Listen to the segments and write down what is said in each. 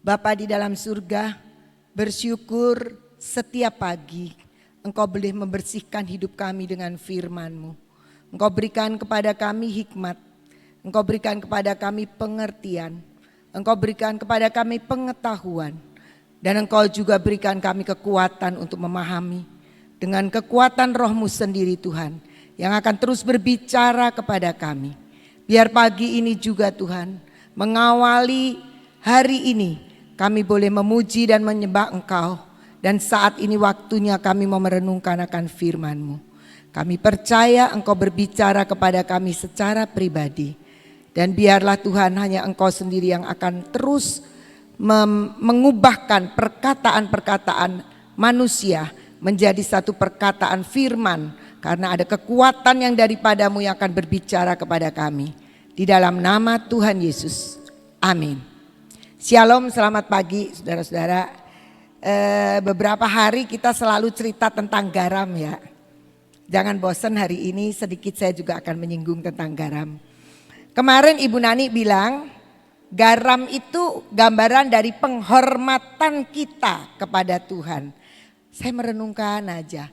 Bapa di dalam surga, bersyukur setiap pagi Engkau boleh membersihkan hidup kami dengan firman-Mu. Engkau berikan kepada kami hikmat, Engkau berikan kepada kami pengertian, Engkau berikan kepada kami pengetahuan, dan Engkau juga berikan kami kekuatan untuk memahami. Dengan kekuatan Roh-Mu sendiri Tuhan, yang akan terus berbicara kepada kami. Biar pagi ini juga Tuhan, mengawali hari ini, kami boleh memuji dan menyembah Engkau. Dan saat ini waktunya kami mau merenungkan akan firman-Mu. Kami percaya Engkau berbicara kepada kami secara pribadi. Dan biarlah Tuhan hanya Engkau sendiri yang akan terus mengubahkan perkataan-perkataan manusia menjadi satu perkataan firman. Karena ada kekuatan yang daripadamu yang akan berbicara kepada kami. Di dalam nama Tuhan Yesus. Amin. Shalom, selamat pagi saudara-saudara. Beberapa hari kita selalu cerita tentang garam ya. Jangan bosan, hari ini sedikit saya juga akan menyinggung tentang garam. Kemarin Ibu Nani bilang garam itu gambaran dari penghormatan kita kepada Tuhan. Saya merenungkan aja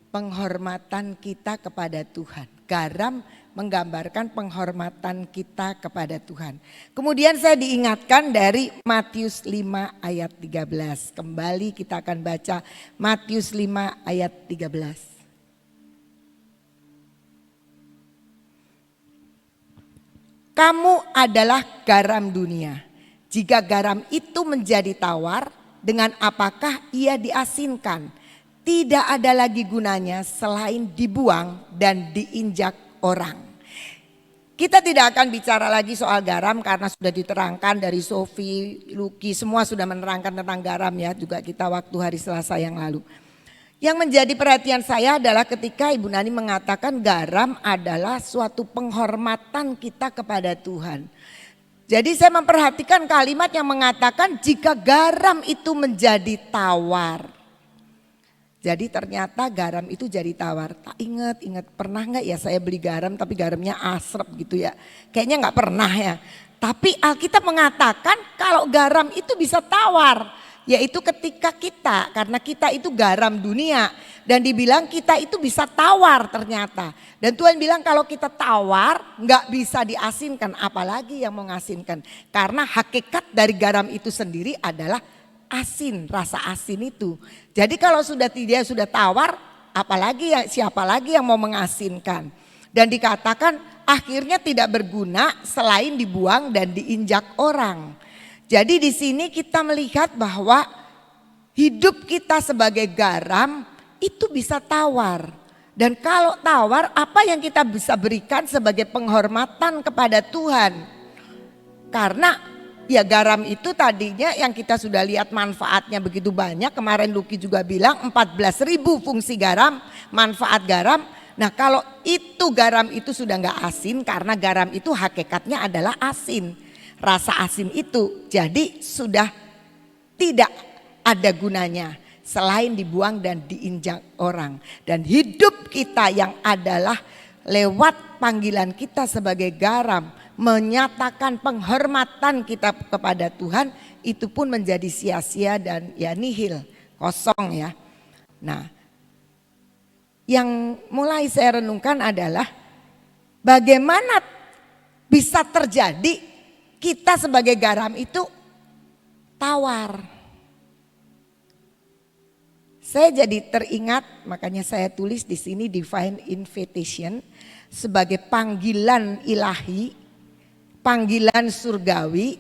penghormatan kita kepada Tuhan. Garam menggambarkan penghormatan kita kepada Tuhan. Kemudian saya diingatkan dari Matius 5 ayat 13. Kembali kita akan baca Matius 5 ayat 13. Kamu adalah garam dunia. Jika garam itu menjadi tawar, dengan apakah ia diasinkan? Tidak ada lagi gunanya selain dibuang dan diinjak orang. Kita tidak akan bicara lagi soal garam karena sudah diterangkan dari Sophie, Lucky, semua sudah menerangkan tentang garam ya. Juga kita waktu hari Selasa yang lalu. Yang menjadi perhatian saya adalah ketika Ibu Nani mengatakan garam adalah suatu penghormatan kita kepada Tuhan. Jadi saya memperhatikan kalimat yang mengatakan jika garam itu menjadi tawar. Jadi ternyata garam itu jadi tawar. Tak ingat pernah nggak ya saya beli garam tapi garamnya asrep gitu ya. Kayaknya nggak pernah ya. Tapi Alkitab mengatakan kalau garam itu bisa tawar. Yaitu ketika kita, karena kita itu garam dunia. Dan dibilang kita itu bisa tawar ternyata. Dan Tuhan bilang kalau kita tawar nggak bisa diasinkan. Apalagi yang mau ngasinkan. Karena hakikat dari garam itu sendiri adalah asin, rasa asin itu. Jadi kalau dia sudah tawar, apalagi siapa lagi yang mau mengasinkan? Dan dikatakan akhirnya tidak berguna selain dibuang dan diinjak orang. Jadi di sini kita melihat bahwa hidup kita sebagai garam itu bisa tawar. Dan kalau tawar, apa yang kita bisa berikan sebagai penghormatan kepada Tuhan? Karena ya garam itu tadinya yang kita sudah lihat manfaatnya begitu banyak. Kemarin Lucky juga bilang 14.000 fungsi garam, manfaat garam. Nah kalau itu garam itu sudah nggak asin karena garam itu hakikatnya adalah asin. Rasa asin itu jadi sudah tidak ada gunanya selain dibuang dan diinjak orang. Dan hidup kita yang adalah lewat panggilan kita sebagai garam, menyatakan penghormatan kita kepada Tuhan, itu pun menjadi sia-sia dan ya nihil, kosong ya. Nah, yang mulai saya renungkan adalah bagaimana bisa terjadi kita sebagai garam itu tawar. Saya jadi teringat, makanya saya tulis di sini divine invitation sebagai panggilan ilahi, panggilan surgawi.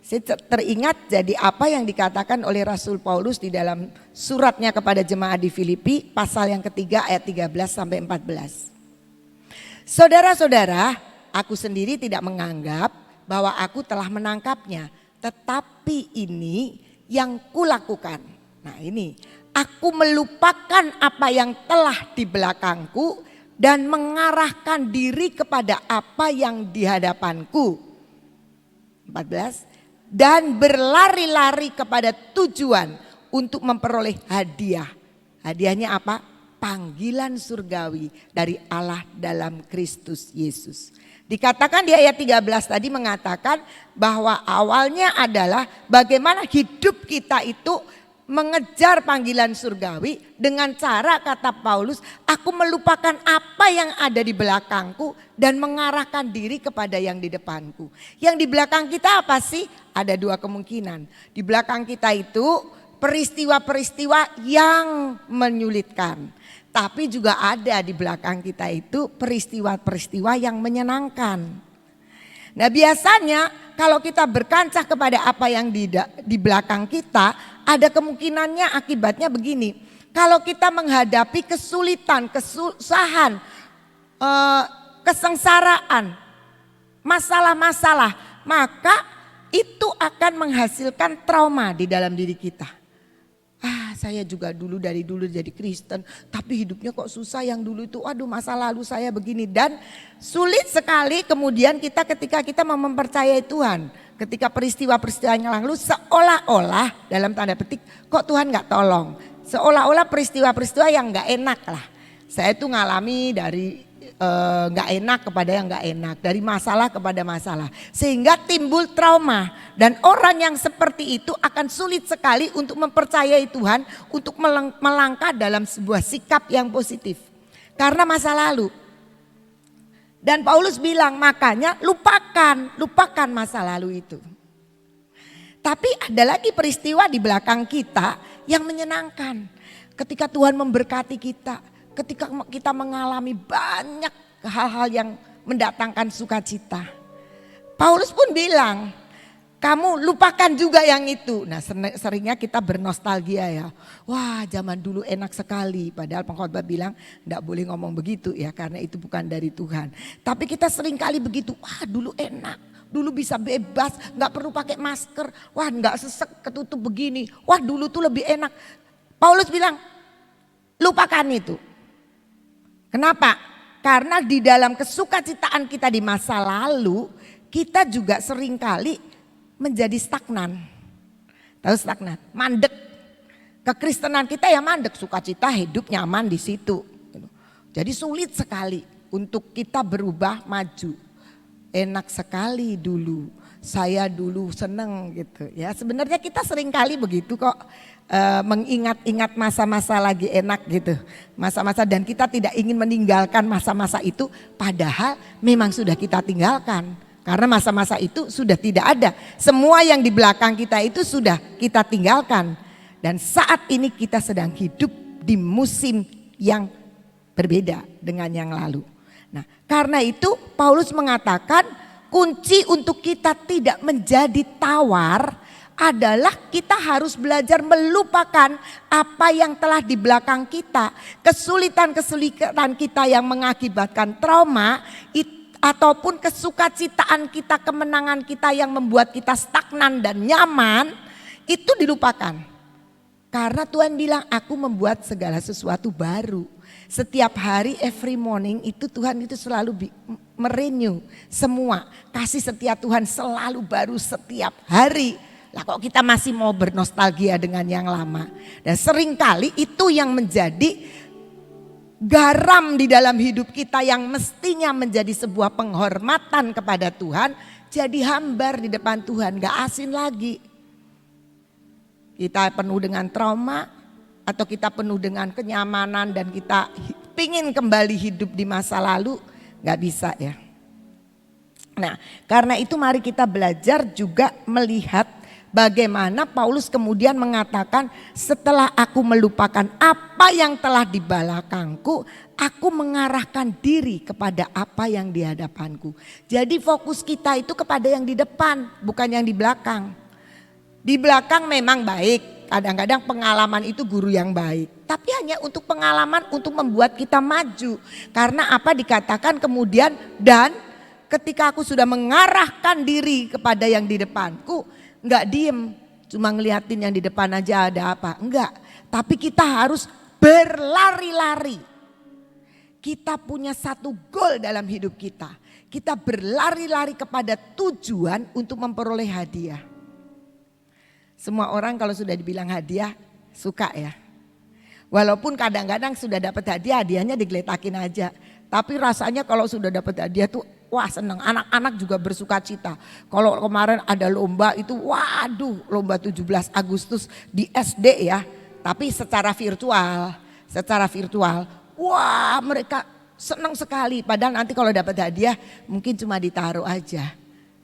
Saya teringat jadi apa yang dikatakan oleh Rasul Paulus di dalam suratnya kepada jemaat di Filipi pasal yang ketiga ayat 13 sampai 14. Saudara-saudara, aku sendiri tidak menganggap bahwa aku telah menangkapnya, tetapi ini yang kulakukan. Nah ini, aku melupakan apa yang telah di belakangku dan mengarahkan diri kepada apa yang di hadapanku. 14. Dan berlari-lari kepada tujuan untuk memperoleh hadiah. Hadiahnya apa? panggilan surgawi dari Allah dalam Kristus Yesus. Dikatakan di ayat 13 tadi mengatakan bahwa awalnya adalah bagaimana hidup kita itu mengejar panggilan surgawi dengan cara, kata Paulus, aku melupakan apa yang ada di belakangku dan mengarahkan diri kepada yang di depanku. Yang di belakang kita apa sih? Ada dua kemungkinan. Di belakang kita itu peristiwa-peristiwa yang menyulitkan. Tapi juga ada di belakang kita itu peristiwa-peristiwa yang menyenangkan. Nah biasanya kalau kita berkancah kepada apa yang di belakang kita, ada kemungkinannya akibatnya begini. Kalau kita menghadapi kesulitan, kesusahan, kesengsaraan, masalah-masalah, maka itu akan menghasilkan trauma di dalam diri kita. Saya juga dari dulu jadi Kristen, tapi hidupnya kok susah. Yang dulu itu aduh masa lalu saya begini. Dan sulit sekali kemudian ketika kita mempercayai Tuhan. Ketika peristiwa-peristiwa yang lalu seolah-olah dalam tanda petik kok Tuhan gak tolong. Seolah-olah peristiwa-peristiwa yang gak enak lah. Saya tuh ngalami dari gak enak kepada yang gak enak. Dari masalah kepada masalah. Sehingga timbul trauma. Dan orang yang seperti itu akan sulit sekali untuk mempercayai Tuhan. Untuk melangkah dalam sebuah sikap yang positif. Karena masa lalu. Dan Paulus bilang makanya lupakan masa lalu itu. Tapi ada lagi peristiwa di belakang kita yang menyenangkan. Ketika Tuhan memberkati kita. Ketika kita mengalami banyak hal-hal yang mendatangkan sukacita. Paulus pun bilang, kamu lupakan juga yang itu. Nah seringnya kita bernostalgia ya. Wah zaman dulu enak sekali. Padahal pengkhotbah bilang enggak boleh ngomong begitu ya. Karena itu bukan dari Tuhan. Tapi kita sering kali begitu. Wah dulu enak. Dulu bisa bebas. Enggak perlu pakai masker. Wah enggak sesek ketutup begini. Wah dulu tuh lebih enak. Paulus bilang lupakan itu. Kenapa? Karena di dalam kesukacitaan kita di masa lalu, kita juga seringkali menjadi stagnan. Tahu stagnan? Mandek. Kekristenan kita ya mandek, sukacita hidup nyaman di situ. Jadi sulit sekali untuk kita berubah maju. Enak sekali dulu, saya dulu seneng gitu ya. Sebenarnya kita seringkali begitu kok. Mengingat-ingat masa-masa lagi enak gitu. Masa-masa dan kita tidak ingin meninggalkan masa-masa itu padahal memang sudah kita tinggalkan. Karena masa-masa itu sudah tidak ada. Semua yang di belakang kita itu sudah kita tinggalkan. Dan saat ini kita sedang hidup di musim yang berbeda dengan yang lalu. Nah, karena itu Paulus mengatakan kunci untuk kita tidak menjadi tawar adalah kita harus belajar melupakan apa yang telah di belakang kita. Kesulitan-kesulitan kita yang mengakibatkan trauma ataupun kesukacitaan kita, kemenangan kita yang membuat kita stagnan dan nyaman itu dilupakan. Karena Tuhan bilang aku membuat segala sesuatu baru. Setiap hari every morning itu Tuhan itu selalu merenew semua. Kasih setia Tuhan selalu baru setiap hari. Lah kok kita masih mau bernostalgia dengan yang lama. Dan seringkali itu yang menjadi garam di dalam hidup kita yang mestinya menjadi sebuah penghormatan kepada Tuhan. Jadi hambar di depan Tuhan, gak asin lagi. Kita penuh dengan trauma atau kita penuh dengan kenyamanan dan kita pingin kembali hidup di masa lalu, gak bisa ya. Nah karena itu mari kita belajar juga melihat bagaimana Paulus kemudian mengatakan setelah aku melupakan apa yang telah di belakangku, aku mengarahkan diri kepada apa yang di hadapanku. Jadi fokus kita itu kepada yang di depan, bukan yang di belakang. Di belakang memang baik, kadang-kadang pengalaman itu guru yang baik. Tapi hanya untuk pengalaman untuk membuat kita maju. Karena apa dikatakan kemudian dan ketika aku sudah mengarahkan diri kepada yang di depanku, enggak diem, cuma ngeliatin yang di depan aja ada apa. Enggak, tapi kita harus berlari-lari. Kita punya satu goal dalam hidup kita. Kita berlari-lari kepada tujuan untuk memperoleh hadiah. Semua orang kalau sudah dibilang hadiah suka ya. Walaupun kadang-kadang sudah dapat hadiah, hadiahnya digeletakin aja. Tapi rasanya kalau sudah dapat hadiah tuh wah seneng. Anak-anak juga bersuka cita. Kalau kemarin ada lomba itu waduh, lomba 17 Agustus di SD ya. Tapi secara virtual. Wah mereka senang sekali. Padahal nanti kalau dapat hadiah mungkin cuma ditaruh aja.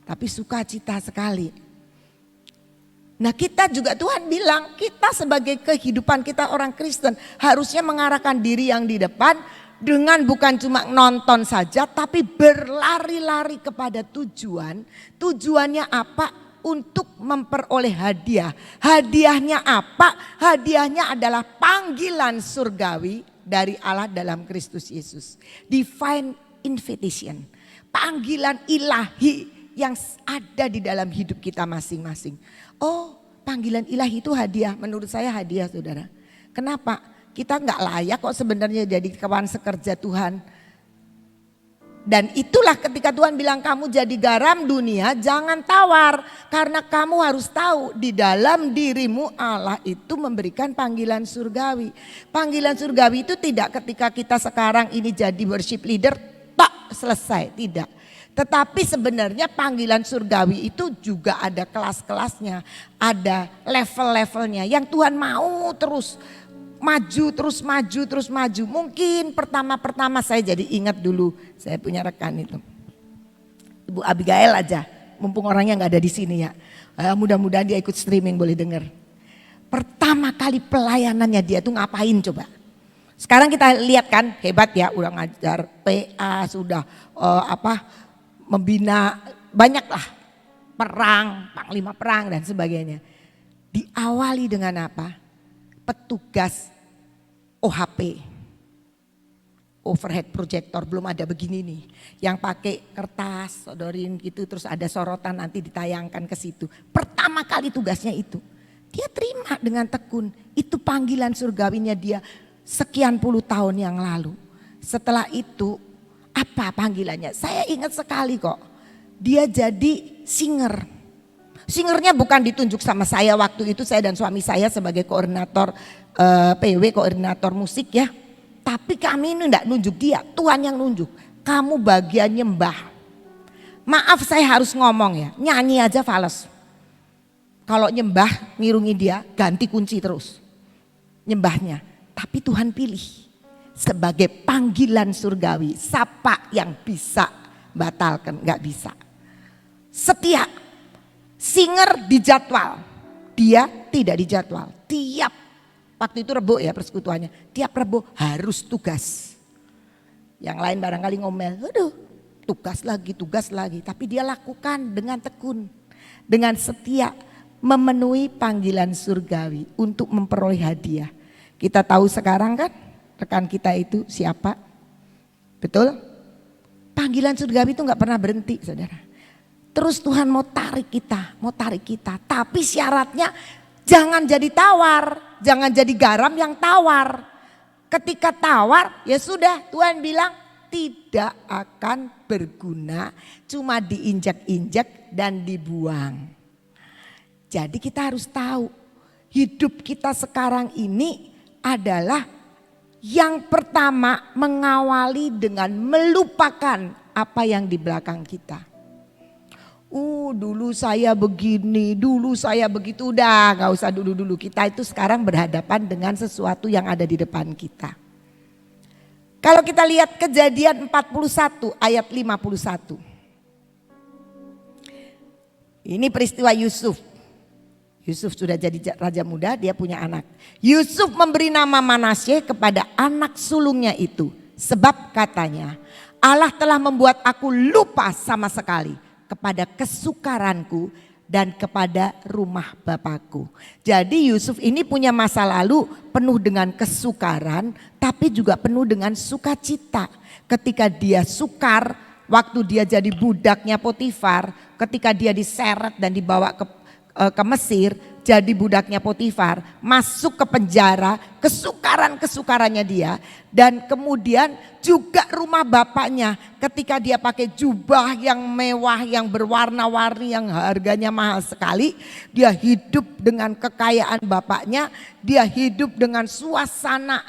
Tapi sukacita sekali. Nah kita juga Tuhan bilang kita sebagai kehidupan kita orang Kristen harusnya mengarahkan diri yang di depan dengan bukan cuma nonton saja tapi berlari-lari kepada tujuan. Tujuannya apa? Untuk memperoleh hadiah. Hadiahnya apa? Hadiahnya adalah panggilan surgawi dari Allah dalam Kristus Yesus. Divine invitation. Panggilan ilahi yang ada di dalam hidup kita masing-masing. Oh, panggilan ilahi itu hadiah. Menurut saya hadiah, saudara. Kenapa? Kita nggak layak kok sebenarnya jadi kawan sekerja Tuhan. Dan itulah ketika Tuhan bilang kamu jadi garam dunia, jangan tawar. Karena kamu harus tahu di dalam dirimu Allah itu memberikan panggilan surgawi. Panggilan surgawi itu tidak ketika kita sekarang ini jadi worship leader, tak selesai, tidak. Tetapi sebenarnya panggilan surgawi itu juga ada kelas-kelasnya, ada level-levelnya yang Tuhan mau terus maju. Mungkin pertama-pertama saya jadi ingat dulu, saya punya rekan itu. Ibu Abigail aja, mumpung orangnya nggak ada di sini ya. Mudah-mudahan dia ikut streaming boleh dengar. Pertama kali pelayanannya dia tuh ngapain coba? Sekarang kita lihat kan hebat ya, udah ngajar PA, sudah membina banyak lah perang, panglima perang dan sebagainya. Diawali dengan apa? Petugas OHP, overhead projector, belum ada begini nih. Yang pakai kertas, sodorin gitu terus ada sorotan nanti ditayangkan ke situ. Pertama kali tugasnya itu. Dia terima dengan tekun. Itu panggilan surgawinya dia sekian puluh tahun yang lalu. Setelah itu apa panggilannya? Saya ingat sekali kok. Dia jadi singer. Singernya bukan ditunjuk sama saya waktu itu, saya dan suami saya sebagai koordinator PW, koordinator musik ya. Tapi kami ini enggak nunjuk dia, Tuhan yang nunjuk. Kamu bagian nyembah. Maaf saya harus ngomong ya, nyanyi aja fales. Kalau nyembah ngirungi dia, ganti kunci terus. Nyembahnya, tapi Tuhan pilih. Sebagai panggilan surgawi, siapa yang bisa batalkan? Gak bisa. Setia, singer dijadwal, dia tidak dijadwal. Tiap, waktu itu Rebo ya persekutuannya, tiap Rebo harus tugas. Yang lain barangkali ngomel, aduh tugas lagi. Tapi dia lakukan dengan tekun, dengan setia, memenuhi panggilan surgawi untuk memperoleh hadiah. Kita tahu sekarang kan, rekan kita itu siapa? Betul? Panggilan surgawi itu gak pernah berhenti saudara. Terus Tuhan mau tarik kita. Tapi syaratnya jangan jadi tawar, jangan jadi garam yang tawar. Ketika tawar ya sudah Tuhan bilang tidak akan berguna, cuma diinjak-injak dan dibuang. Jadi kita harus tahu hidup kita sekarang ini adalah yang pertama mengawali dengan melupakan apa yang di belakang kita. Dulu saya begini, dulu saya begitu, udah gak usah dulu-dulu. Kita itu sekarang berhadapan dengan sesuatu yang ada di depan kita. Kalau kita lihat Kejadian 41 ayat 51. Ini peristiwa Yusuf. Yusuf sudah jadi raja muda, dia punya anak. Yusuf memberi nama Manasye kepada anak sulungnya itu. Sebab katanya, Allah telah membuat aku lupa sama sekali kepada kesukaranku dan kepada rumah bapakku. Jadi Yusuf ini punya masa lalu penuh dengan kesukaran, tapi juga penuh dengan sukacita. Ketika dia sukar, waktu dia jadi budaknya Potifar, ketika dia diseret dan dibawa ke Mesir, jadi budaknya Potifar, masuk ke penjara, kesukarannya dia. Dan kemudian juga rumah bapaknya ketika dia pakai jubah yang mewah, yang berwarna-warni, yang harganya mahal sekali. Dia hidup dengan kekayaan bapaknya, dia hidup dengan suasana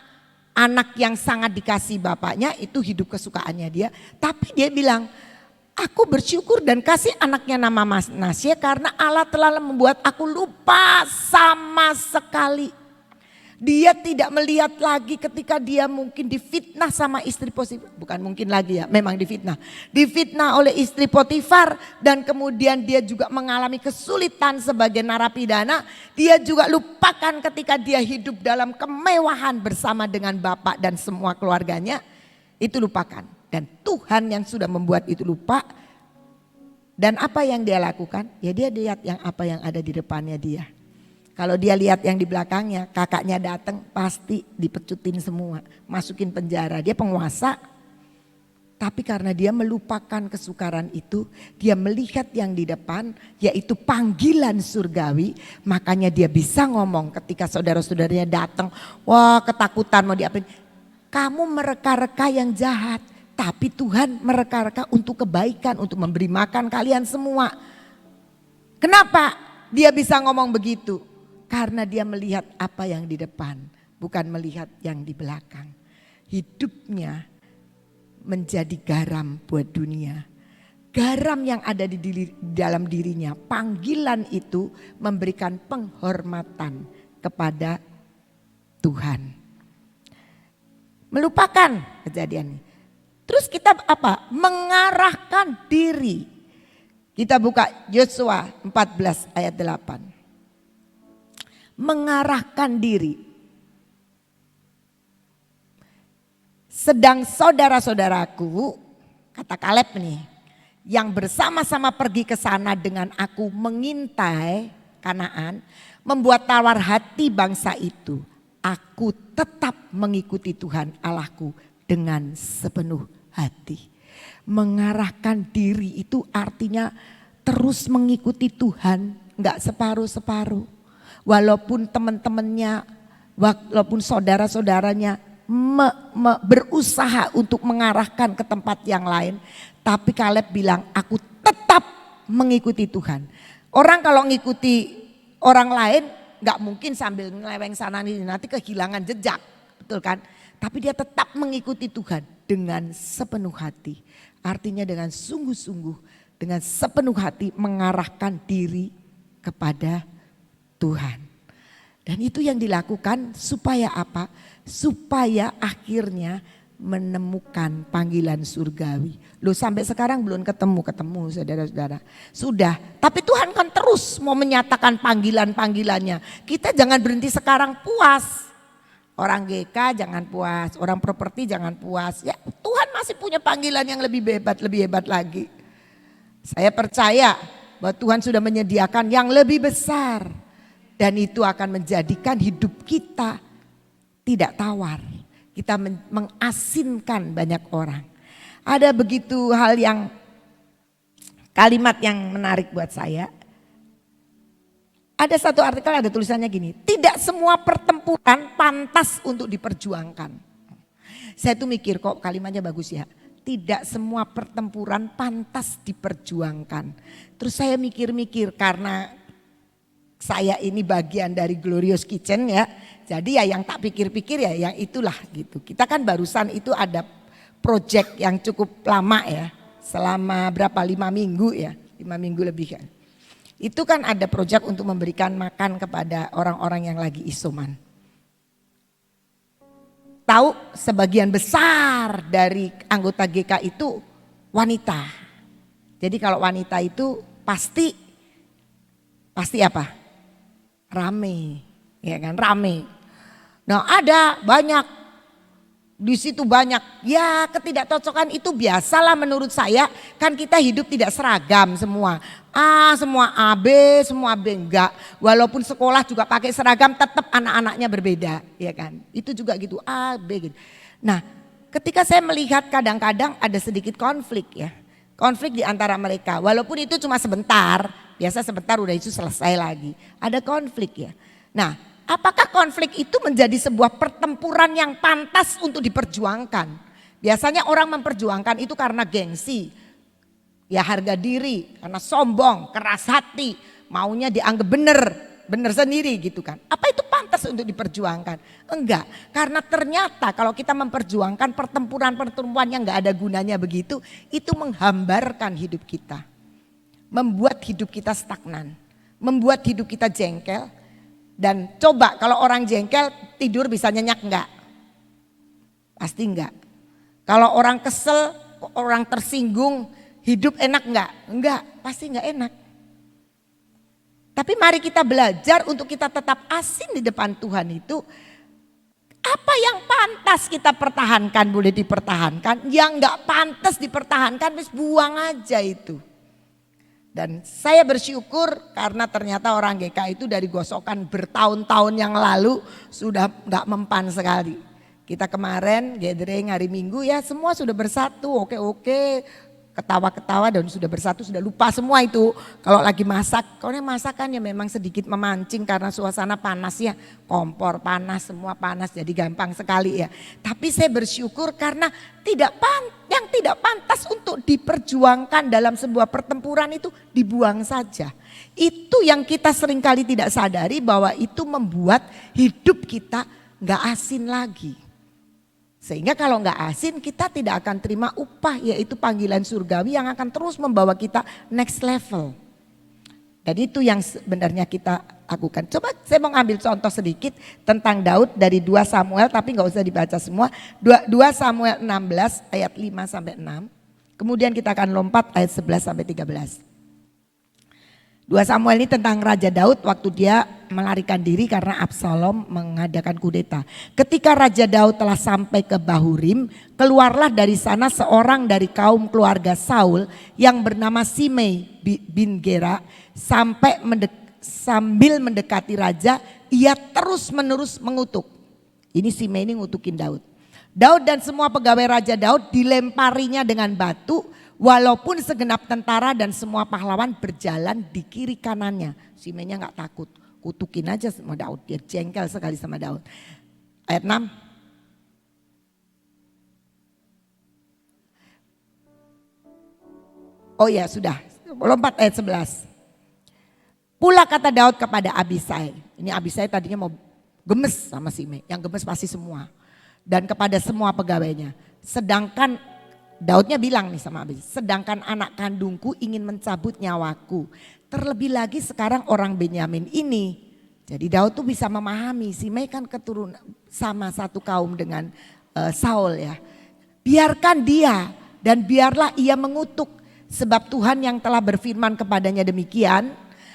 anak yang sangat dikasih bapaknya, itu hidup kesukaannya dia. Tapi dia bilang, aku bersyukur dan kasih anaknya nama Manasye karena Allah telah membuat aku lupa sama sekali. Dia tidak melihat lagi ketika dia mungkin difitnah sama istri Potifar. Bukan mungkin lagi ya, memang difitnah. Difitnah oleh istri Potifar dan kemudian dia juga mengalami kesulitan sebagai narapidana. Dia juga lupakan ketika dia hidup dalam kemewahan bersama dengan bapak dan semua keluarganya. Itu lupakan. Dan Tuhan yang sudah membuat itu lupa. Dan apa yang dia lakukan? Ya dia lihat yang apa yang ada di depannya dia. Kalau dia lihat yang di belakangnya, kakaknya datang pasti dipecutin semua. Masukin penjara, dia penguasa. Tapi karena dia melupakan kesukaran itu, dia melihat yang di depan yaitu panggilan surgawi. Makanya dia bisa ngomong ketika saudara-saudaranya datang, wah ketakutan mau diapain. Kamu mereka-reka yang jahat. Tapi Tuhan mereka-reka untuk kebaikan, untuk memberi makan kalian semua. Kenapa dia bisa ngomong begitu? Karena dia melihat apa yang di depan, bukan melihat yang di belakang. Hidupnya menjadi garam buat dunia. Garam yang ada di dalam dirinya, panggilan itu memberikan penghormatan kepada Tuhan. Melupakan kejadian ini. Terus kita apa? Mengarahkan diri. Kita buka Yosua 14 ayat 8. Mengarahkan diri. Sedang saudara-saudaraku, kata Kaleb nih, yang bersama-sama pergi ke sana dengan aku mengintai Kanaan, membuat tawar hati bangsa itu. Aku tetap mengikuti Tuhan Allahku dengan sepenuh hati. Mengarahkan diri itu artinya terus mengikuti Tuhan, enggak separuh-separuh. Walaupun teman-temannya, walaupun saudara-saudaranya berusaha untuk mengarahkan ke tempat yang lain. Tapi Kaleb bilang, aku tetap mengikuti Tuhan. Orang kalau ngikuti orang lain enggak mungkin sambil ngeleweng sana nih, nanti kehilangan jejak, betul kan? Tapi dia tetap mengikuti Tuhan dengan sepenuh hati. Artinya dengan sungguh-sungguh, dengan sepenuh hati mengarahkan diri kepada Tuhan. Dan itu yang dilakukan supaya apa? Supaya akhirnya menemukan panggilan surgawi. Loh sampai sekarang belum ketemu saudara-saudara. Sudah, tapi Tuhan kan terus mau menyatakan panggilan-panggilannya. Kita jangan berhenti sekarang puas. Orang GK jangan puas, orang properti jangan puas. Ya Tuhan masih punya panggilan yang lebih hebat lagi. Saya percaya bahwa Tuhan sudah menyediakan yang lebih besar. Dan itu akan menjadikan hidup kita tidak tawar. Kita mengasinkan banyak orang. Ada begitu hal yang kalimat yang menarik buat saya. Ada satu artikel ada tulisannya gini, tidak semua pertempuran pantas untuk diperjuangkan. Saya tuh mikir kok kalimatnya bagus ya. Tidak semua pertempuran pantas diperjuangkan. Terus saya mikir-mikir karena saya ini bagian dari Glorious Kitchen ya. Jadi ya yang tak pikir-pikir ya yang itulah gitu. Kita kan barusan itu ada project yang cukup lama ya. Selama berapa 5 minggu ya. 5 minggu lebih kan. Itu kan ada proyek untuk memberikan makan kepada orang-orang yang lagi isoman. Tahu sebagian besar dari anggota GK itu wanita. Jadi kalau wanita itu pasti apa? Rame, ya kan rame. Nah ada banyak, di situ banyak. Ya ketidakcocokan itu biasalah menurut saya. Kan kita hidup tidak seragam semua. Semua A, B, semua B enggak. Walaupun sekolah juga pakai seragam tetap anak-anaknya berbeda. Ya kan. Itu juga gitu A, B gitu. Nah ketika saya melihat kadang-kadang ada sedikit konflik ya. Konflik di antara mereka, walaupun itu cuma sebentar, biasa sebentar udah itu selesai lagi. Ada konflik ya. Nah, apakah konflik itu menjadi sebuah pertempuran yang pantas untuk diperjuangkan? Biasanya orang memperjuangkan itu karena gengsi, ya harga diri, karena sombong, keras hati, maunya dianggap benar sendiri gitu kan. Apa itu pantas untuk diperjuangkan? Enggak, karena ternyata kalau kita memperjuangkan pertempuran-pertempuran yang enggak ada gunanya begitu, itu menghambarkan hidup kita. Membuat hidup kita stagnan, membuat hidup kita jengkel. Dan coba kalau orang jengkel tidur bisa nyenyak enggak? Pasti enggak. Kalau orang kesel, orang tersinggung, hidup enak enggak? Enggak, pasti enggak enak. Tapi mari kita belajar untuk kita tetap asin di depan Tuhan itu. Apa yang pantas kita pertahankan boleh dipertahankan. Yang enggak pantas dipertahankan buang aja itu. Dan saya bersyukur karena ternyata orang GK itu dari gosokan bertahun-tahun yang lalu sudah enggak mempan sekali. Kita kemarin gathering hari Minggu ya semua sudah bersatu, oke. Ketawa-ketawa dan sudah bersatu, sudah lupa semua itu. Kalau lagi masak, kalau masakannya memang sedikit memancing karena suasana panas ya. Kompor panas, semua panas jadi gampang sekali ya. Tapi saya bersyukur karena yang tidak pantas untuk diperjuangkan dalam sebuah pertempuran itu dibuang saja. Itu yang kita seringkali tidak sadari bahwa itu membuat hidup kita gak asin lagi. Sehingga kalau nggak asin kita tidak akan terima upah, yaitu panggilan surgawi yang akan terus membawa kita next level. Dan itu yang sebenarnya kita lakukan. Coba saya mau ngambil contoh sedikit tentang Daud dari 2 Samuel, tapi nggak usah dibaca semua. 2 Samuel 16 ayat 5 sampai 6. Kemudian kita akan lompat ayat 11 sampai 13. 2 Samuel ini tentang Raja Daud waktu dia melarikan diri karena Absalom mengadakan kudeta. Ketika Raja Daud telah sampai ke Bahurim, keluarlah dari sana seorang dari kaum keluarga Saul yang bernama Simei bin Gera. Sambil mendekati raja, ia terus-menerus mengutuk. Ini Simei ini ngutukin Daud. Daud dan semua pegawai Raja Daud dilemparinya dengan batu. Walaupun segenap tentara dan semua pahlawan berjalan di kiri kanannya. Simeinya gak takut. Kutukin aja sama Daud. Dia jengkel sekali sama Daud. Ayat 6. Oh ya sudah. Lompat ayat 11. Pula kata Daud kepada Abisai. Ini Abisai tadinya mau gemes sama Simei. Yang gemes pasti semua. Dan kepada semua pegawainya. Sedangkan Daudnya bilang nih sama Abis, sedangkan anak kandungku ingin mencabut nyawaku. Terlebih lagi sekarang orang Benyamin ini. Jadi Daud tuh bisa memahami, Simei kan keturunan sama satu kaum dengan Saul ya. Biarkan dia dan biarlah ia mengutuk. Sebab Tuhan yang telah berfirman kepadanya demikian.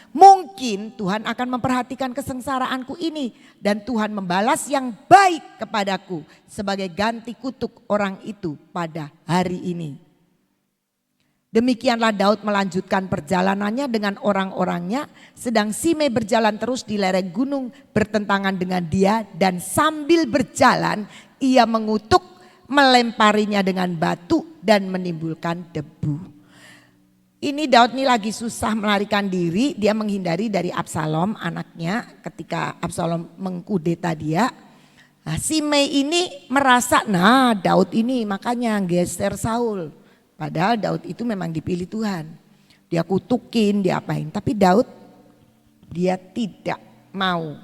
Mungkin Tuhan akan memperhatikan kesengsaraanku ini. Dan Tuhan membalas yang baik kepadaku sebagai ganti kutuk orang itu pada hari ini. Demikianlah Daud melanjutkan perjalanannya dengan orang-orangnya. Sedang Simei berjalan terus di lereng gunung bertentangan dengan dia. Dan sambil berjalan ia mengutuk, melemparinya dengan batu dan menimbulkan debu. Ini Daud ini lagi susah melarikan diri, dia menghindari dari Absalom anaknya ketika Absalom mengkudeta dia. Nah, Simei ini merasa Daud ini makanya geser Saul. Padahal Daud itu memang dipilih Tuhan. Dia kutukin, dia apain. Tapi Daud dia tidak mau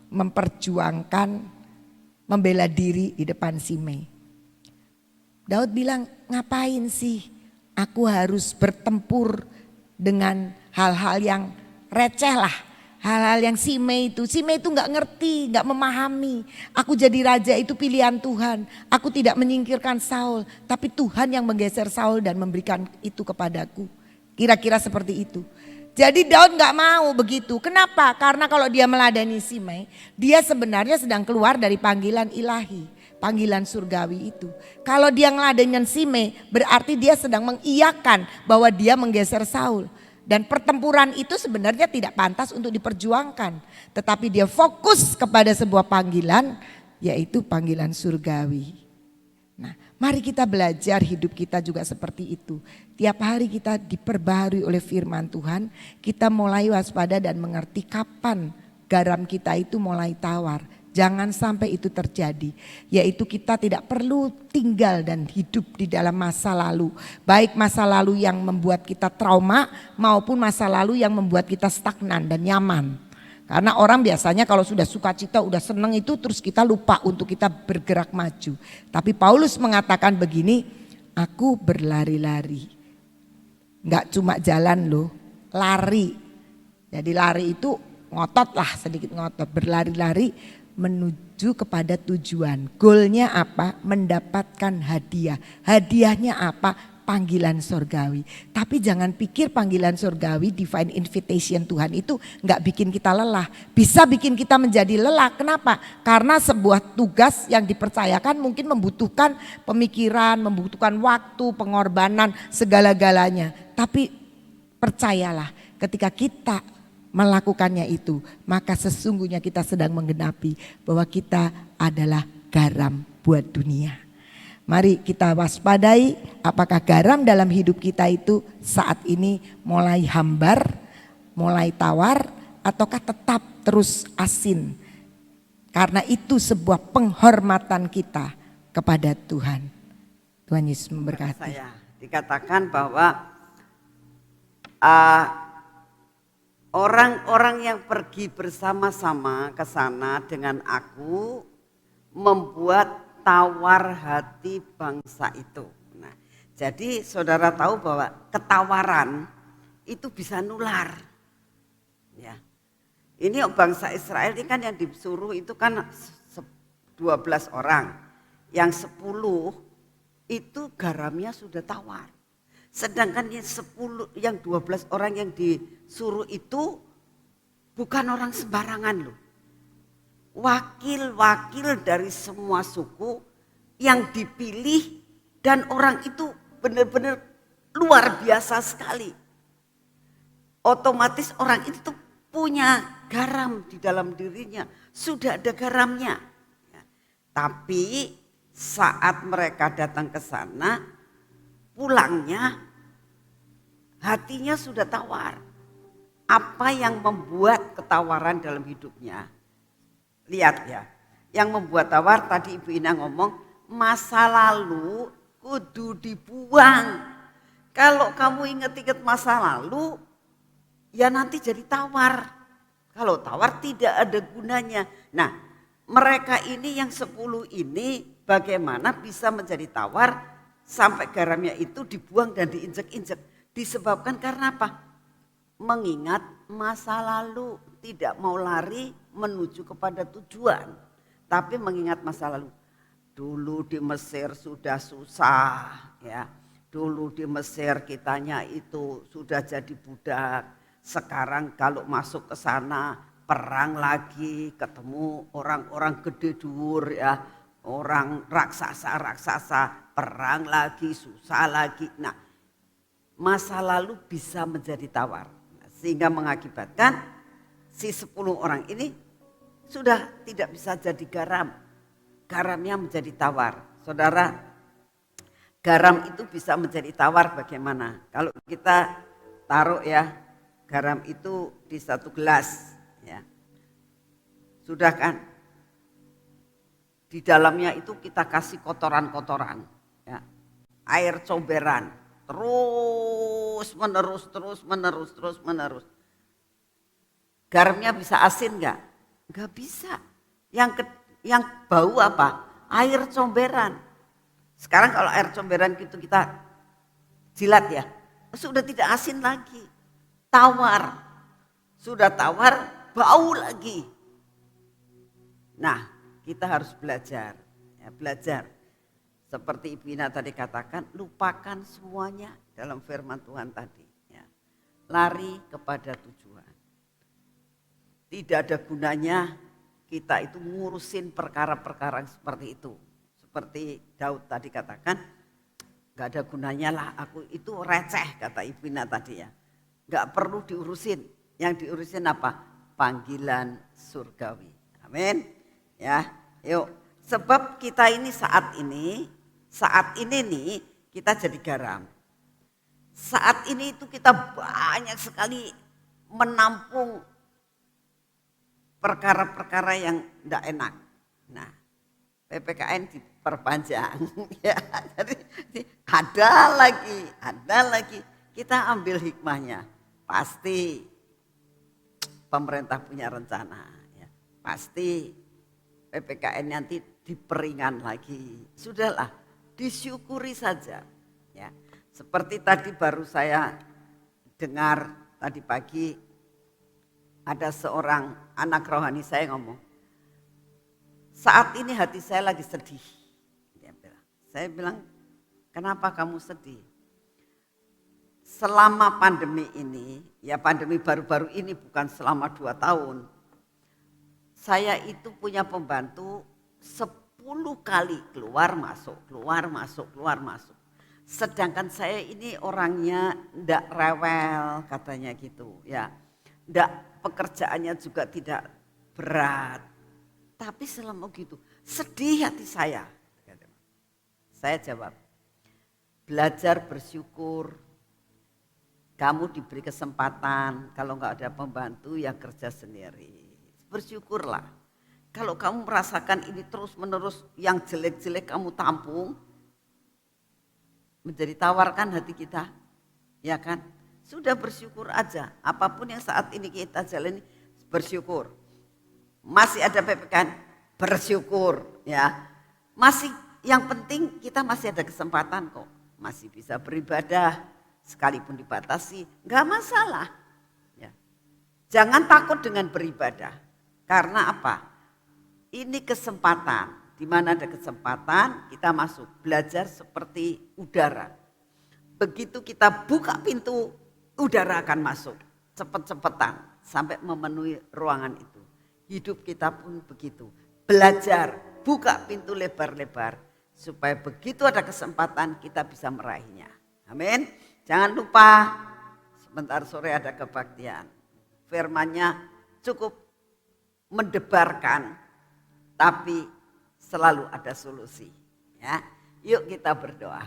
memperjuangkan membela diri di depan Simei. Daud bilang ngapain sih? Aku harus bertempur dengan hal-hal yang receh lah. Hal-hal yang Simei itu gak ngerti, gak memahami. Aku jadi raja itu pilihan Tuhan. Aku tidak menyingkirkan Saul. Tapi Tuhan yang menggeser Saul dan memberikan itu kepadaku. Kira-kira seperti itu. Jadi Daud gak mau begitu. Kenapa? Karena kalau dia meladani Simei, dia sebenarnya sedang keluar dari panggilan ilahi. Panggilan surgawi itu. Kalau dia ngeladenin Simei berarti dia sedang mengiyakan bahwa dia menggeser Saul. Dan pertempuran itu sebenarnya tidak pantas untuk diperjuangkan. Tetapi dia fokus kepada sebuah panggilan yaitu panggilan surgawi. Nah, Mari kita belajar hidup kita juga seperti itu. Tiap hari kita diperbaharui oleh firman Tuhan, kita mulai waspada dan mengerti kapan garam kita itu mulai tawar. Jangan sampai itu terjadi, yaitu kita tidak perlu tinggal dan hidup di dalam masa lalu. Baik masa lalu yang membuat kita trauma maupun masa lalu yang membuat kita stagnan dan nyaman. Karena orang biasanya kalau sudah sukacita, udah seneng itu terus kita lupa untuk kita bergerak maju. Tapi Paulus mengatakan begini, aku berlari-lari. Enggak cuma jalan loh, lari. Jadi lari itu ngotot lah, sedikit ngotot, berlari-lari menuju kepada tujuan. Goalnya apa? Mendapatkan hadiah. Hadiahnya apa? Panggilan surgawi. Tapi jangan pikir panggilan surgawi, divine invitation Tuhan itu gak bikin kita lelah. Bisa bikin kita menjadi lelah. Kenapa? Karena sebuah tugas yang dipercayakan mungkin membutuhkan pemikiran, membutuhkan waktu, pengorbanan, segala-galanya. Tapi percayalah, ketika kita melakukannya itu, maka sesungguhnya kita sedang menggenapi bahwa kita adalah garam buat dunia. Mari kita waspadai apakah garam dalam hidup kita itu saat ini mulai hambar, mulai tawar, ataukah tetap terus asin. Karena itu sebuah penghormatan kita kepada Tuhan. Tuhan Yesus memberkati. Saya dikatakan bahwa orang-orang yang pergi bersama-sama ke sana dengan aku membuat tawar hati bangsa itu. Nah, jadi saudara tahu bahwa ketawaran itu bisa nular. Ya. Ini bangsa Israel ini kan yang disuruh itu kan 12 orang. Yang 10 itu garamnya sudah tawar. Sedangkan yang 12 orang yang disuruh itu bukan orang sembarangan loh. Wakil-wakil dari semua suku yang dipilih dan orang itu benar-benar luar biasa sekali. Otomatis orang itu tuh punya garam di dalam dirinya, sudah ada garamnya. Tapi saat mereka datang ke sana, pulangnya hatinya sudah tawar. Apa yang membuat ketawaran dalam hidupnya? Lihat ya, yang membuat tawar tadi Ibu Ina ngomong, masa lalu kudu dibuang. Kalau kamu ingat-ingat masa lalu, ya nanti jadi tawar. Kalau tawar tidak ada gunanya. Nah, mereka ini yang 10 ini bagaimana bisa menjadi tawar sampai garamnya itu dibuang dan diinjek-injek. Disebabkan karena apa? Mengingat masa lalu, tidak mau lari menuju kepada tujuan. Tapi mengingat masa lalu. Dulu di Mesir sudah susah ya. Dulu di Mesir kitanya itu sudah jadi budak. Sekarang kalau masuk ke sana perang lagi, ketemu orang-orang gede dur ya. Orang raksasa-raksasa, perang lagi, susah lagi. Nah, masa lalu bisa menjadi tawar. Sehingga mengakibatkan si 10 orang ini sudah tidak bisa jadi garam. Garamnya menjadi tawar. Saudara, garam itu bisa menjadi tawar bagaimana? Kalau kita taruh ya, garam itu di 1 gelas. Ya. Sudah kan? Di dalamnya itu kita kasih kotoran-kotoran. Ya. Air comberan. Terus menerus. Garamnya bisa asin enggak? Enggak bisa. Yang bau apa? Air comberan. Sekarang kalau air comberan gitu kita jilat ya, sudah tidak asin lagi. Tawar. Sudah tawar, bau lagi. Nah, kita harus belajar. Ya, belajar. Seperti Ibu Ina tadi katakan, lupakan semuanya dalam firman Tuhan tadi. Ya. Lari kepada tujuan. Tidak ada gunanya kita itu ngurusin perkara-perkara seperti itu. Seperti Daud tadi katakan, gak ada gunanya lah aku itu receh kata Ibu Ina tadi ya. Gak perlu diurusin. Yang diurusin apa? Panggilan surgawi. Amin. Ya, yuk. Sebab kita ini saat ini Saat ini nih kita jadi garam. Saat ini itu kita banyak sekali menampung perkara-perkara yang tidak enak. Nah, PPKN diperpanjang. Ya, jadi ada lagi. Kita ambil hikmahnya. Pasti pemerintah punya rencana. Ya. Pasti PPKN nanti diperingan lagi. Sudahlah, disyukuri saja. Ya. Seperti tadi baru saya dengar tadi pagi ada seorang anak rohani saya ngomong, saat ini hati saya lagi sedih. Saya bilang, kenapa kamu sedih? Selama pandemi ini, ya pandemi baru-baru ini bukan selama 2 tahun. Saya itu punya pembantu 10 kali keluar masuk. Sedangkan saya ini orangnya ndak rewel katanya gitu ya. Ndak, pekerjaannya juga tidak berat. Tapi selama gitu sedih hati saya. Saya jawab, belajar bersyukur. Kamu diberi kesempatan, kalau enggak ada pembantu ya kerja sendiri. Bersyukurlah. Kalau kamu merasakan ini terus menerus yang jelek-jelek kamu tampung, menjadi tawarkan hati kita, ya kan? Sudah bersyukur aja, apapun yang saat ini kita jalani bersyukur. Masih ada PPKN, bersyukur ya. Masih yang penting kita masih ada kesempatan kok, masih bisa beribadah sekalipun dibatasi, nggak masalah. Ya. Jangan takut dengan beribadah, karena apa? Ini kesempatan. Di mana ada kesempatan kita masuk belajar seperti udara. Begitu kita buka pintu, udara akan masuk cepet-cepetan sampai memenuhi ruangan itu. Hidup kita pun begitu. Belajar, buka pintu lebar-lebar supaya begitu ada kesempatan kita bisa meraihnya. Amin. Jangan lupa sebentar sore ada kebaktian. Firman-Nya cukup mendebarkan tapi selalu ada solusi. Ya, yuk kita berdoa.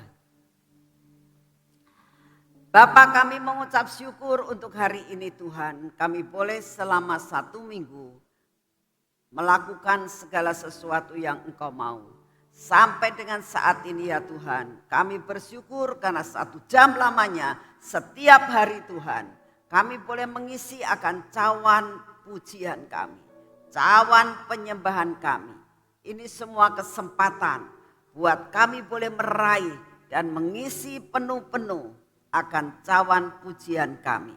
Bapa, kami mengucap syukur untuk hari ini Tuhan. Kami boleh selama 1 minggu melakukan segala sesuatu yang Engkau mau. Sampai dengan saat ini ya Tuhan, kami bersyukur karena 1 jam lamanya setiap hari Tuhan. Kami boleh mengisi akan cawan pujian kami, cawan penyembahan kami. Ini semua kesempatan buat kami boleh meraih dan mengisi penuh-penuh akan cawan pujian kami.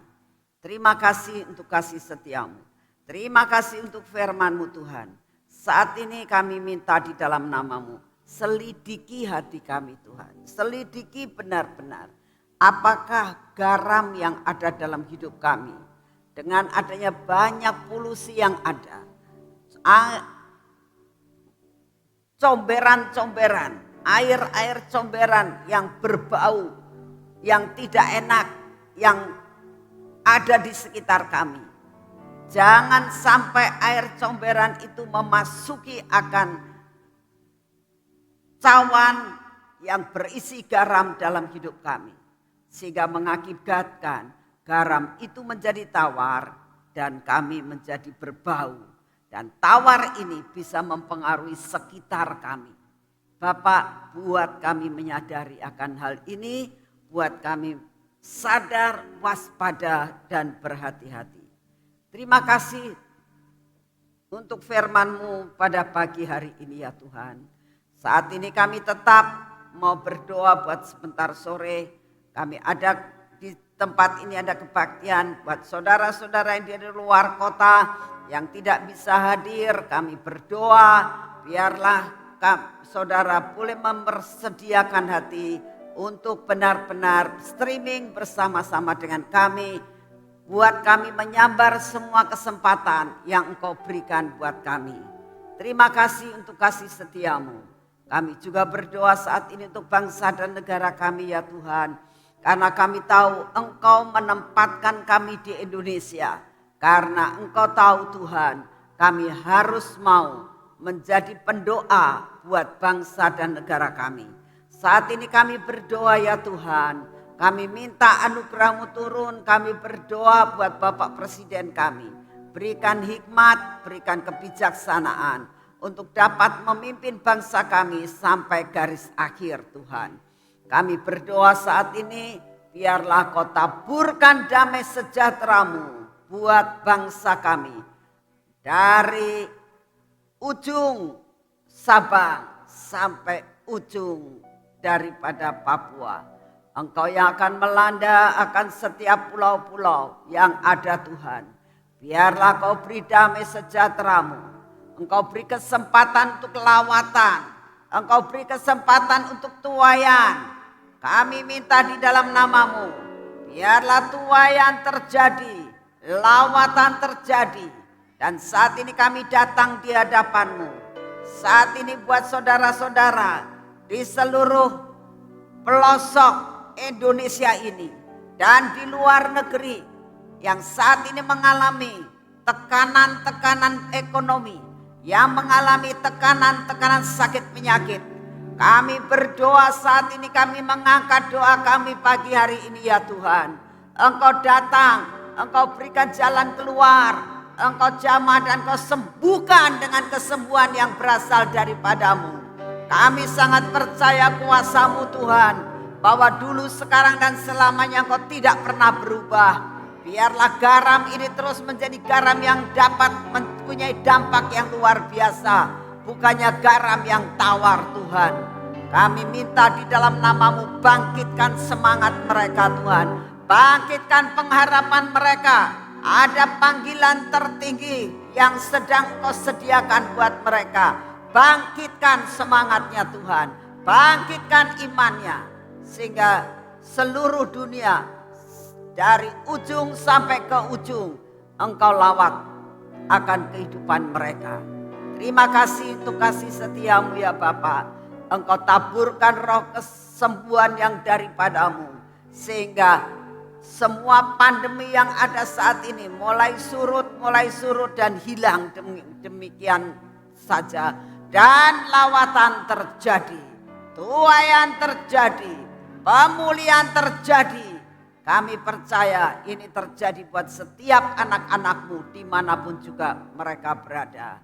Terima kasih untuk kasih setiamu. Terima kasih untuk firman-Mu Tuhan. Saat ini kami minta di dalam nama-Mu, selidiki hati kami Tuhan. Selidiki benar-benar apakah garam yang ada dalam hidup kami. Dengan adanya banyak polusi yang ada. Comberan-comberan, air-air comberan yang berbau, yang tidak enak, yang ada di sekitar kami. Jangan sampai air comberan itu memasuki akan cawan yang berisi garam dalam hidup kami. Sehingga mengakibatkan garam itu menjadi tawar dan kami menjadi berbau. Dan tawar ini bisa mempengaruhi sekitar kami. Bapak, buat kami menyadari akan hal ini, buat kami sadar, waspada, dan berhati-hati. Terima kasih untuk firman-Mu pada pagi hari ini ya Tuhan. Saat ini kami tetap mau berdoa buat sebentar sore. Kami ada di tempat ini ada kebaktian buat saudara-saudara yang di luar kota yang tidak bisa hadir. Kami berdoa biarlah saudara boleh mempersediakan hati untuk benar-benar streaming bersama-sama dengan kami. Buat kami menyambar semua kesempatan yang Engkau berikan buat kami. Terima kasih untuk kasih setiamu. Kami juga berdoa saat ini untuk bangsa dan negara kami ya Tuhan. Karena kami tahu Engkau menempatkan kami di Indonesia. Karena Engkau tahu Tuhan, kami harus mau menjadi pendoa buat bangsa dan negara kami. Saat ini kami berdoa ya Tuhan, kami minta anugerah-Mu turun, kami berdoa buat Bapak Presiden kami. Berikan hikmat, berikan kebijaksanaan untuk dapat memimpin bangsa kami sampai garis akhir Tuhan. Kami berdoa saat ini, biarlah Kau taburkan damai sejahtera-Mu buat bangsa kami. Dari ujung Sabang sampai ujung daripada Papua. Engkau yang akan melanda akan setiap pulau-pulau yang ada Tuhan. Biarlah Kau beri damai sejahtera-Mu. Engkau beri kesempatan untuk lawatan. Engkau beri kesempatan untuk tuaian. Kami minta di dalam nama-Mu. Biarlah tuaian terjadi. Lawatan terjadi. Dan saat ini kami datang di hadapan-Mu. Saat ini buat saudara-saudara di seluruh pelosok Indonesia ini. Dan di luar negeri. Yang saat ini mengalami tekanan-tekanan ekonomi, yang mengalami tekanan-tekanan sakit penyakit. Kami berdoa saat ini, kami mengangkat doa kami pagi hari ini ya Tuhan. Engkau datang, Engkau berikan jalan keluar, Engkau jamah dan Engkau sembuhkan dengan kesembuhan yang berasal daripadamu. Kami sangat percaya kuasa-Mu Tuhan, bahwa dulu, sekarang dan selamanya Engkau tidak pernah berubah. Biarlah garam ini terus menjadi garam yang dapat mempunyai dampak yang luar biasa. Bukannya garam yang tawar Tuhan. Kami minta di dalam nama-Mu, bangkitkan semangat mereka Tuhan. Bangkitkan pengharapan mereka. Ada panggilan tertinggi yang sedang Kau sediakan buat mereka. Bangkitkan semangatnya Tuhan. Bangkitkan imannya. Sehingga seluruh dunia, dari ujung sampai ke ujung, Engkau lawat akan kehidupan mereka. Terima kasih untuk kasih setia-Mu ya Bapa. Engkau taburkan roh kesembuhan yang daripadamu. Sehingga semua pandemi yang ada saat ini mulai surut dan hilang demikian saja. Dan lawatan terjadi, tuaian terjadi, pemulihan terjadi. Kami percaya ini terjadi buat setiap anak-anak-Mu dimanapun juga mereka berada.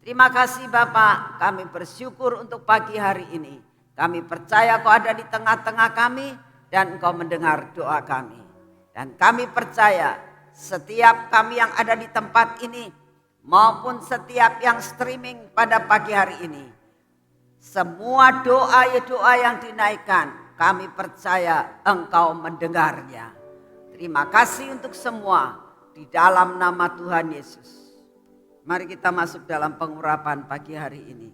Terima kasih Bapak, kami bersyukur untuk pagi hari ini. Kami percaya Kau ada di tengah-tengah kami dan Engkau mendengar doa kami. Dan kami percaya setiap kami yang ada di tempat ini maupun setiap yang streaming pada pagi hari ini. Semua doa yang dinaikkan, kami percaya Engkau mendengarnya. Terima kasih untuk semua di dalam nama Tuhan Yesus. Mari kita masuk dalam pengurapan pagi hari ini.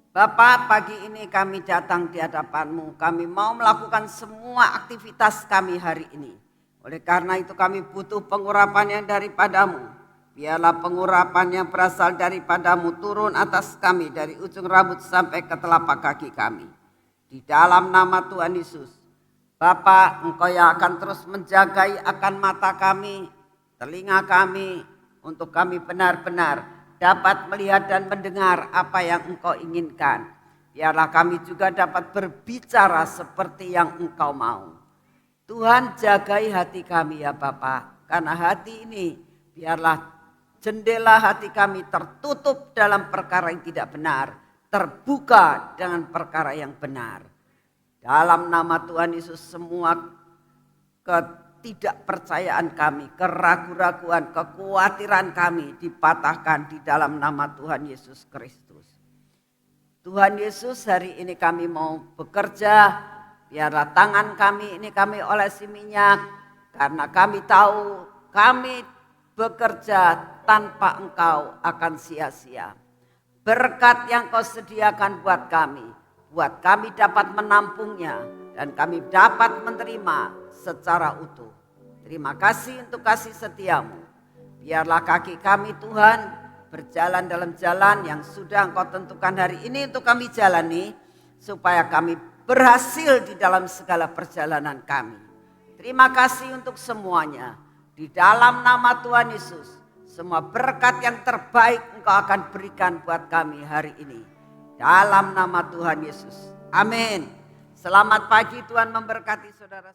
Bapak, pagi ini kami datang di hadapan-Mu. Kami mau melakukan semua aktivitas kami hari ini. Oleh karena itu kami butuh pengurapan yang daripadamu. Biarlah pengurapan yang berasal daripadamu turun atas kami dari ujung rambut sampai ke telapak kaki kami. Di dalam nama Tuhan Yesus. Bapa, Engkau yang akan terus menjagai akan mata kami, telinga kami, untuk kami benar-benar dapat melihat dan mendengar apa yang Engkau inginkan. Biarlah kami juga dapat berbicara seperti yang Engkau mau. Tuhan, jagai hati kami ya Bapa, karena hati ini biarlah jendela hati kami tertutup dalam perkara yang tidak benar, terbuka dengan perkara yang benar. Dalam nama Tuhan Yesus, semua ketidakpercayaan kami, keraguan-raguan, kekhawatiran kami dipatahkan di dalam nama Tuhan Yesus Kristus. Tuhan Yesus, hari ini kami mau bekerja. Biarlah tangan kami ini kami olesi minyak, karena kami tahu kami bekerja tanpa Engkau akan sia-sia. Berkat yang Kau sediakan buat kami dapat menampungnya dan kami dapat menerima secara utuh. Terima kasih untuk kasih setia-Mu. Biarlah kaki kami Tuhan berjalan dalam jalan yang sudah Engkau tentukan hari ini untuk kami jalani, supaya kami berhasil di dalam segala perjalanan kami. Terima kasih untuk semuanya. Di dalam nama Tuhan Yesus, semua berkat yang terbaik Engkau akan berikan buat kami hari ini. Dalam nama Tuhan Yesus. Amin. Selamat pagi, Tuhan memberkati saudara.